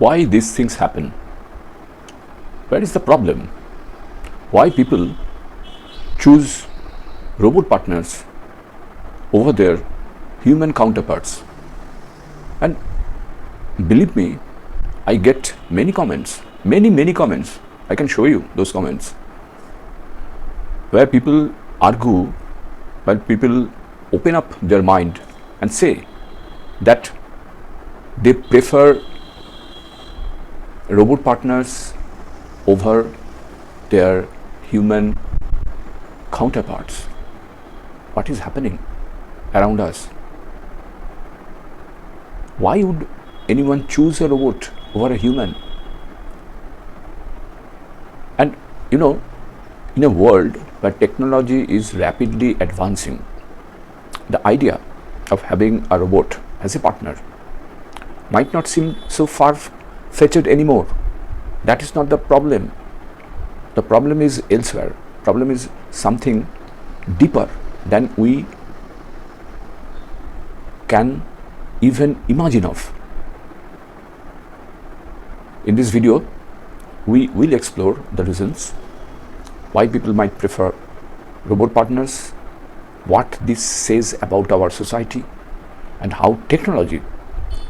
why these things happen. Where is the problem? Why people choose robot partners over their human counterparts? And believe me, I get many comments, many comments. I can show you those comments where people argue, where people open up their mind and say that they prefer robot partners over their human counterparts. What is happening around us? Why would anyone choose a robot over a human? And in a world where technology is rapidly advancing, the idea of having a robot as a partner might not seem so far-fetched anymore. That is not the problem. The problem is elsewhere. Problem is something deeper than we can even imagine of. In this video, we will explore the reasons why people might prefer robot partners, what this says about our society, and how technology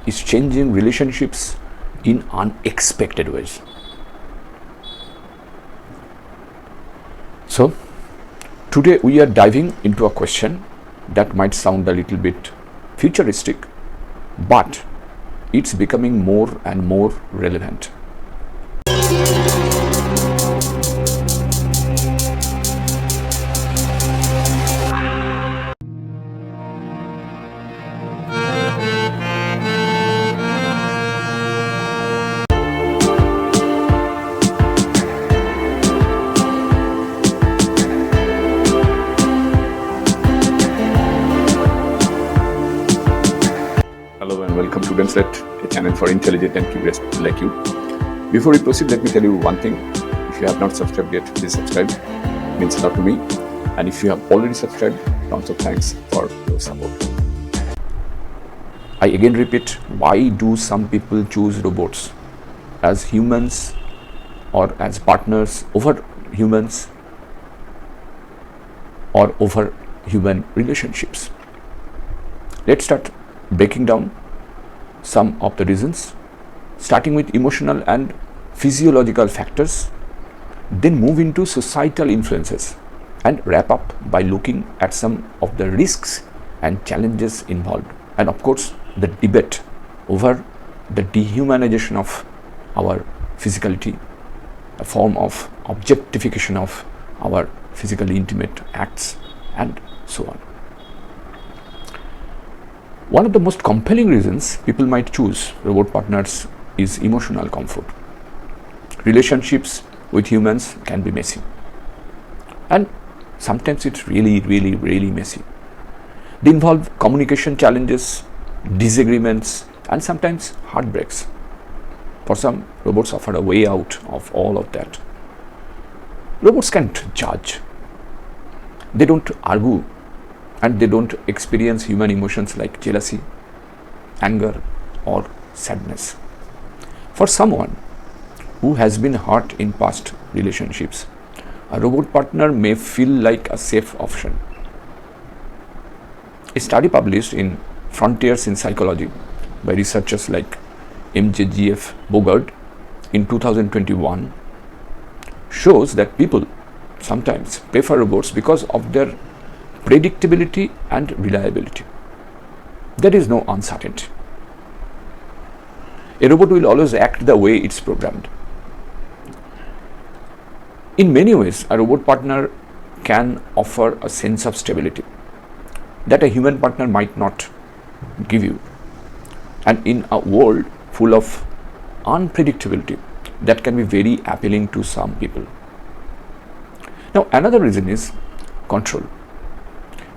is changing relationships in unexpected ways. So, today we are diving into a question that might sound a little bit futuristic, but it's becoming more and more relevant. Hello and welcome to StudentSlet, a channel for intelligent and curious people like you. Before we proceed, let me tell you one thing. If you have not subscribed yet, please subscribe. It means a lot to me. And if you have already subscribed, tons of thanks for your support. I again repeat, why do some people choose robots as humans or as partners over humans or over human relationships? Let's start breaking down some of the reasons, starting with emotional and physiological factors, then move into societal influences, and wrap up by looking at some of the risks and challenges involved, and of course the debate over the dehumanization of our physicality, a form of objectification of our physically intimate acts, and so on. One of the most compelling reasons people might choose robot partners is emotional comfort. Relationships with humans can be messy, and sometimes it's really messy. They involve communication challenges, disagreements, and sometimes heartbreaks. For some, robots offer a way out of all of that. Robots can't judge. They don't argue, and they don't experience human emotions like jealousy, anger, or sadness. For someone who has been hurt in past relationships, a robot partner may feel like a safe option. A study published in Frontiers in Psychology by researchers like MJGF Bogard in 2021 shows that people sometimes prefer robots because of their predictability and reliability. There is no uncertainty. A robot will always act the way it's programmed. In many ways, a robot partner can offer a sense of stability that a human partner might not give you. And in a world full of unpredictability, that can be very appealing to some people. Now, another reason is control.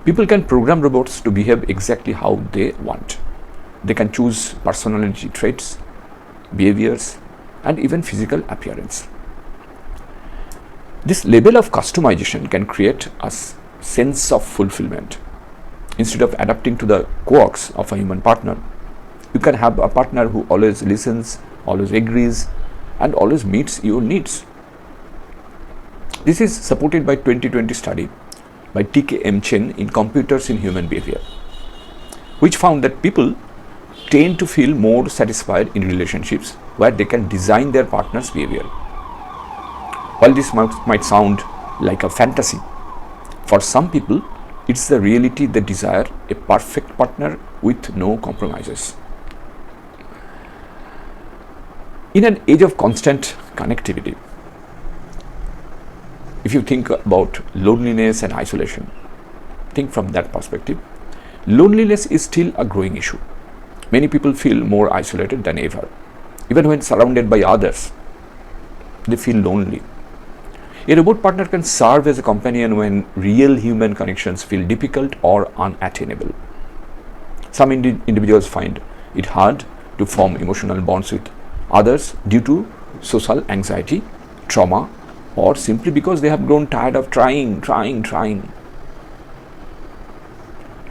People can program robots to behave exactly how they want. They can choose personality traits, behaviors, and even physical appearance. This level of customization can create a sense of fulfillment. Instead of adapting to the quirks of a human partner, you can have a partner who always listens, always agrees, and always meets your needs. This is supported by 2020 study by T.K. M. Chen in Computers in Human Behavior, which found that people tend to feel more satisfied in relationships where they can design their partner's behavior. While this might sound like a fantasy, for some people, it's the reality they desire, a perfect partner with no compromises. In an age of constant connectivity, if you think about loneliness and isolation, think from that perspective. Loneliness is still a growing issue. Many people feel more isolated than ever. Even when surrounded by others, they feel lonely. A robot partner can serve as a companion when real human connections feel difficult or unattainable. Some individuals find it hard to form emotional bonds with others due to social anxiety, trauma, or simply because they have grown tired of trying.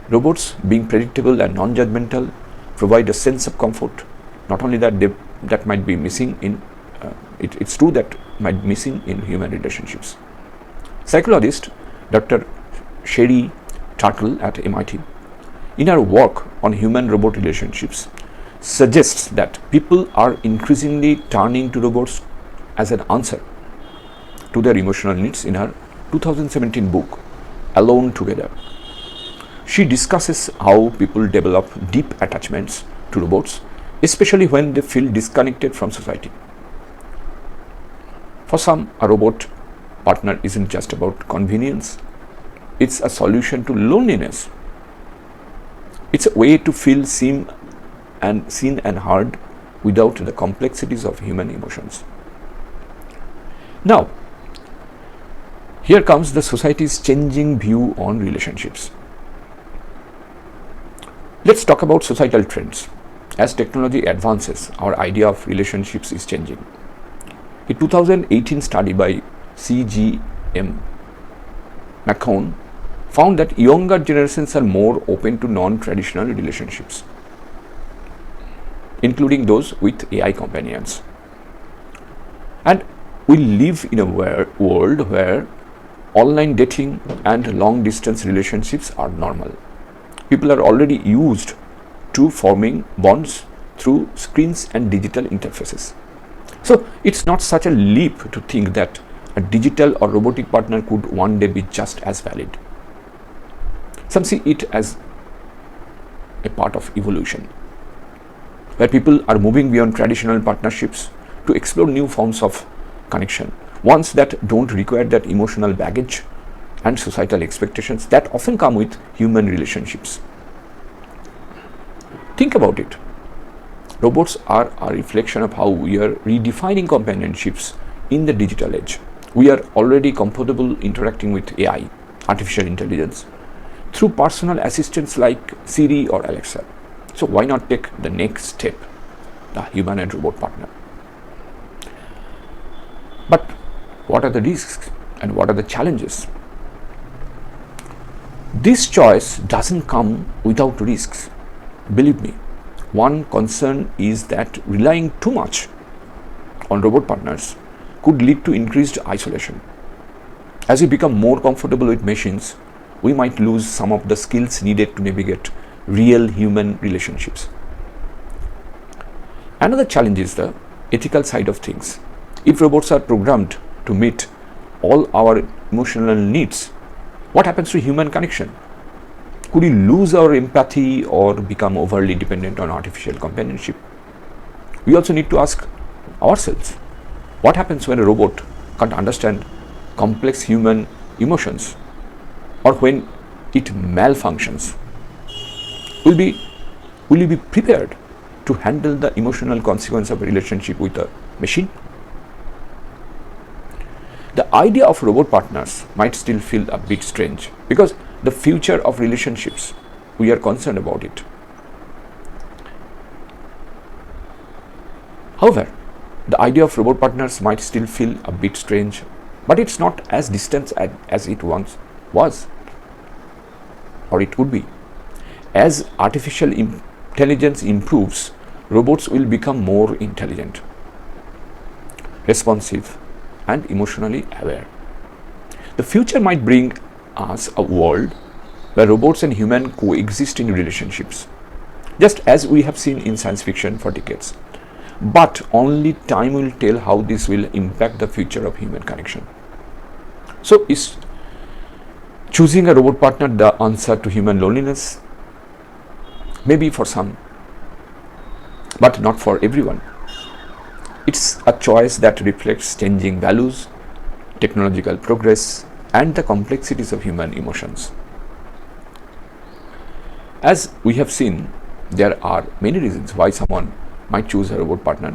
Robots, being predictable and non-judgmental, provide a sense of comfort. Not only that might be missing in it's true that might be missing in human relationships. Psychologist Dr. Sherry Turkle at MIT, in her work on human-robot relationships, suggests that people are increasingly turning to robots as an answer to their emotional needs in her 2017 book, Alone Together. She discusses how people develop deep attachments to robots, especially when they feel disconnected from society. For some, a robot partner isn't just about convenience, it's a solution to loneliness. It's a way to feel seen and heard without the complexities of human emotions. Now, here comes the society's changing view on relationships. Let's talk about societal trends. As technology advances, our idea of relationships is changing. A 2018 study by C.G.M. McCone found that younger generations are more open to non-traditional relationships, including those with AI companions. And we live in a world where online dating and long-distance relationships are normal. People are already used to forming bonds through screens and digital interfaces. So it's not such a leap to think that a digital or robotic partner could one day be just as valid. Some see it as a part of evolution, where people are moving beyond traditional partnerships to explore new forms of connection, ones that don't require that emotional baggage and societal expectations that often come with human relationships. Think about it. Robots are a reflection of how we are redefining companionships in the digital age. We are already comfortable interacting with AI, artificial intelligence, through personal assistants like Siri or Alexa. So why not take the next step, the human and robot partner? But what are the risks and what are the challenges? This choice doesn't come without risks. Believe me, one concern is that relying too much on robot partners could lead to increased isolation. As we become more comfortable with machines, we might lose some of the skills needed to navigate real human relationships. Another challenge is the ethical side of things. If robots are programmed to meet all our emotional needs, what happens to human connection? Could we lose our empathy or become overly dependent on artificial companionship? We also need to ask ourselves, what happens when a robot can't understand complex human emotions, or when it malfunctions? Will you be prepared to handle the emotional consequence of a relationship with a machine? The idea of robot partners might still feel a bit strange because the future of relationships, we are concerned about it. However, the idea of robot partners might still feel a bit strange, but it's not as distant as it once was, or it could be. As artificial intelligence improves, robots will become more intelligent. responsive, and emotionally aware. The future might bring us a world where robots and humans coexist in relationships, just as we have seen in science fiction for decades. But only time will tell how this will impact the future of human connection. So, is choosing a robot partner the answer to human loneliness? Maybe for some, but not for everyone. It's a choice that reflects changing values, technological progress, and the complexities of human emotions. As we have seen, there are many reasons why someone might choose a robot partner,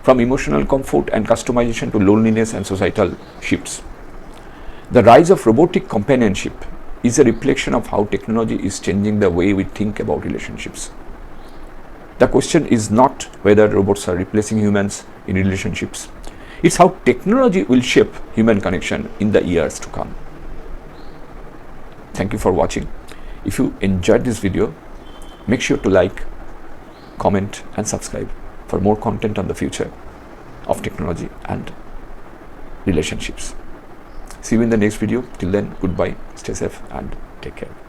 from emotional comfort and customization to loneliness and societal shifts. The rise of robotic companionship is a reflection of how technology is changing the way we think about relationships. The question is not whether robots are replacing humans in relationships, it's how technology will shape human connection in the years to come. Thank you for watching. If you enjoyed this video, make sure to like, comment, and subscribe for more content on the future of technology and relationships. See you in the next video. Till then, goodbye, stay safe, and take care.